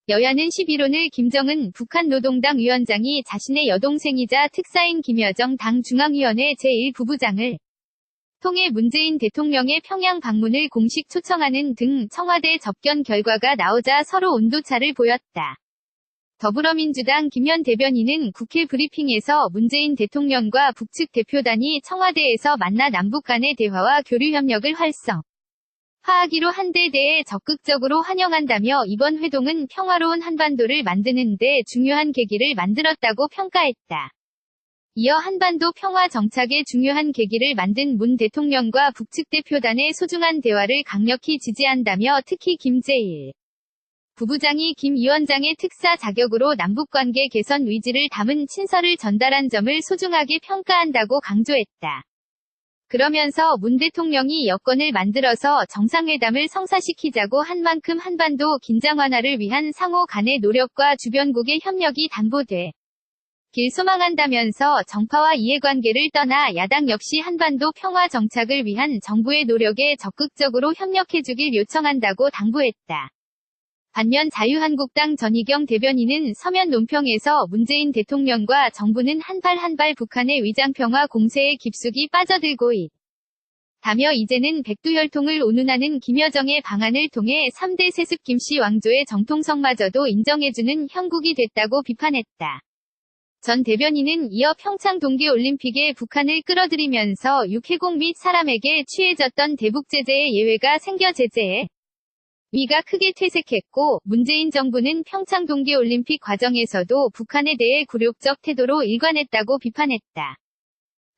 여야는 11오늘 김정은 북한 노동당 위원장이 자신의 여동생이자 특사인 김여정 당 중앙위원회 제1부부장을 통해 문재인 대통령의 평양 방문을 공식 초청하는 등 청와대 접견 결과가 나오자 서로 온도차를 보였다. 더불어민주당 김현 대변인은 국회 브리핑에서 문재인 대통령과 북측 대표단이 청와대에서 만나 남북 간의 대화와 교류 협력을 활성화하기로 한 데 대해 적극적으로 환영한다며 이번 회동은 평화로운 한반도를 만드는 데 중요한 계기를 만들었다고 평가했다. 이어 한반도 평화 정착에 중요한 계기를 만든 문 대통령과 북측 대표단의 소중한 대화를 강력히 지지한다며 특히 김제1 부부장이 김 위원장의 특사 자격으로 남북관계 개선 의지를 담은 친서를 전달한 점을 소중하게 평가한다고 강조했다. 그러면서 문 대통령이 여건을 만들어서 정상회담을 성사시키자고 한 만큼 한반도 긴장 완화를 위한 상호 간의 노력과 주변국의 협력이 담보돼 길 소망한다면서 정파와 이해관계를 떠나 야당 역시 한반도 평화 정착을 위한 정부의 노력에 적극적으로 협력해주길 요청한다고 당부했다. 반면 자유한국당 전희경 대변인은 서면 논평에서 문재인 대통령과 정부는 한 발 한 발 북한의 위장평화 공세에 깊숙이 빠져들고 있다며 이제는 백두혈통을 운운하는 김여정의 방안을 통해 3대 세습 김씨 왕조의 정통성마저도 인정해주는 형국이 됐다고 비판했다. 전 대변인은 이어 평창 동계올림픽에 북한을 끌어들이면서 육해공 및 사람에게 취해졌던 대북제재의 예외가 생겨 제재에 위가 크게 퇴색했고 문재인 정부는 평창 동계올림픽 과정에서도 북한에 대해 굴욕적 태도로 일관했다고 비판했다.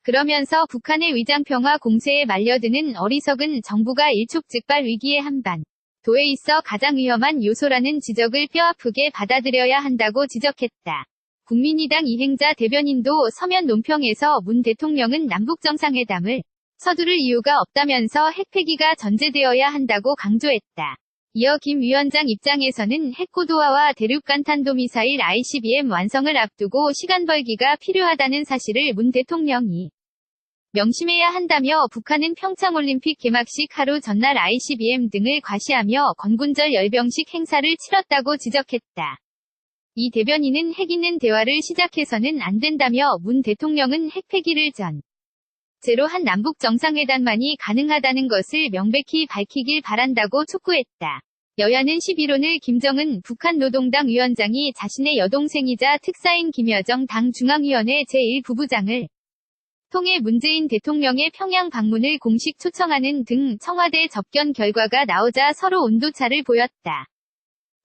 그러면서 북한의 위장평화 공세에 말려드는 어리석은 정부가 일촉즉발 위기의 한반도에 있어 가장 위험한 요소라는 지적을 뼈아프게 받아들여야 한다고 지적했다. 국민의당 이행자 대변인도 서면 논평에서 문 대통령은 남북정상회담을 서두를 이유가 없다면서 핵폐기가 전제되어야 한다고 강조했다. 이어 김 위원장 입장에서는 핵고도화와 대륙간탄도미사일 ICBM 완성을 앞두고 시간 벌기가 필요하다는 사실을 문 대통령이 명심해야 한다며 북한은 평창올림픽 개막식 하루 전날 ICBM 등을 과시하며 건군절 열병식 행사를 치렀다고 지적했다. 이 대변인은 핵 있는 대화를 시작해서는 안 된다며 문 대통령은 핵폐기를 전제로 한 남북 정상회담만이 가능하다는 것을 명백히 밝히길 바란다고 촉구했다. 여야는 11오늘 김정은 북한 노동당 위원장이 자신의 여동생이자 특사인 김여정 당 중앙위원회 제1부부장을 통해 문재인 대통령의 평양 방문을 공식 초청하는 등 청와대 접견 결과가 나오자 서로 온도차를 보였다.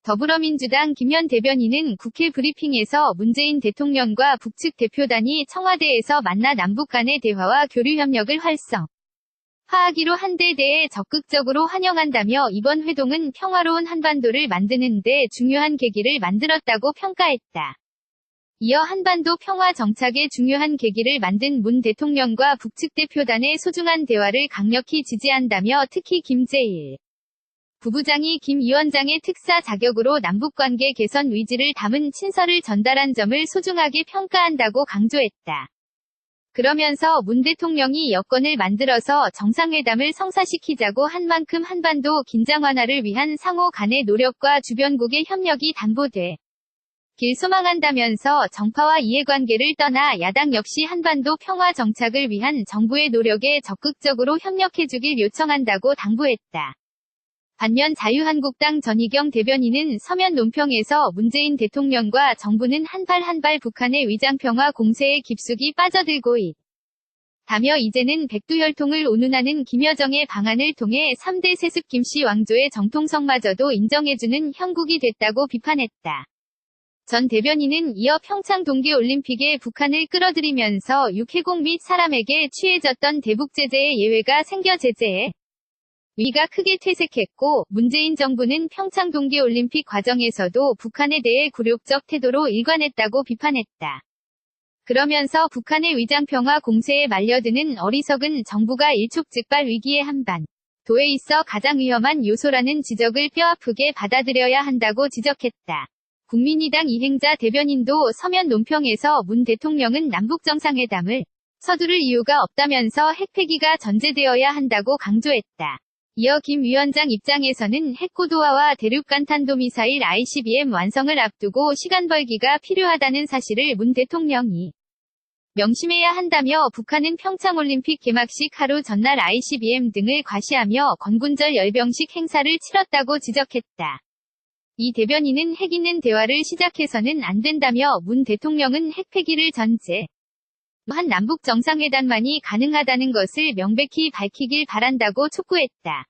더불어민주당 김현 대변인은 국회 브리핑에서 문재인 대통령과 북측 대표단이 청와대에서 만나 남북 간의 대화와 교류 협력을 활성화하기로 한 데 대해 적극적으로 환영한다며 이번 회동은 평화로운 한반도를 만드는 데 중요한 계기를 만들었다고 평가했다. 이어 한반도 평화 정착에 중요한 계기를 만든 문 대통령과 북측 대표단의 소중한 대화를 강력히 지지한다며 특히 김제1 부부장이 김 위원장의 특사 자격으로 남북관계 개선 의지를 담은 친서를 전달한 점을 소중하게 평가한다고 강조했다. 그러면서 문 대통령이 여건을 만들어서 정상회담을 성사시키자고 한 만큼 한반도 긴장 완화를 위한 상호 간의 노력과 주변국의 협력이 담보돼 길 소망한다면서 정파와 이해관계를 떠나 야당 역시 한반도 평화 정착을 위한 정부의 노력에 적극적으로 협력해주길 요청한다고 당부했다. 반면 자유한국당 전희경 대변인은 서면 논평에서 문재인 대통령과 정부는 한 발 한 발 북한의 위장평화 공세에 깊숙이 빠져들고 있다며 이제는 백두혈통을 운운하는 김여정의 방안을 통해 3대 세습 김씨 왕조의 정통성마저도 인정해주는 형국이 됐다고 비판했다. 전 대변인은 이어 평창 동계올림픽에 북한을 끌어들이면서 육해공 및 사람에게 취해졌던 대북제재의 예외가 생겨 제재에 위가 크게 퇴색했고 문재인 정부는 평창 동계올림픽 과정에서도 북한에 대해 굴욕적 태도로 일관했다고 비판했다. 그러면서 북한의 위장평화 공세에 말려드는 어리석은 정부가 일촉즉발 위기의 한반도에 있어 가장 위험한 요소라는 지적을 뼈아프게 받아들여야 한다고 지적했다. 국민의당 이행자 대변인도 서면 논평에서 문 대통령은 남북정상회담을 서두를 이유가 없다면서 핵폐기가 전제되어야 한다고 강조했다. 이어 김 위원장 입장에서는 핵고도화와 대륙간탄도미사일 ICBM 완성을 앞두고 시간 벌기가 필요하다는 사실을 문 대통령이 명심해야 한다며 북한은 평창올림픽 개막식 하루 전날 ICBM 등을 과시하며 건군절 열병식 행사를 치렀다고 지적했다. 이 대변인은 핵 있는 대화를 시작해서는 안 된다며 문 대통령은 핵 폐기를 전제 한 남북 정상회담만이 가능하다는 것을 명백히 밝히길 바란다고 촉구했다.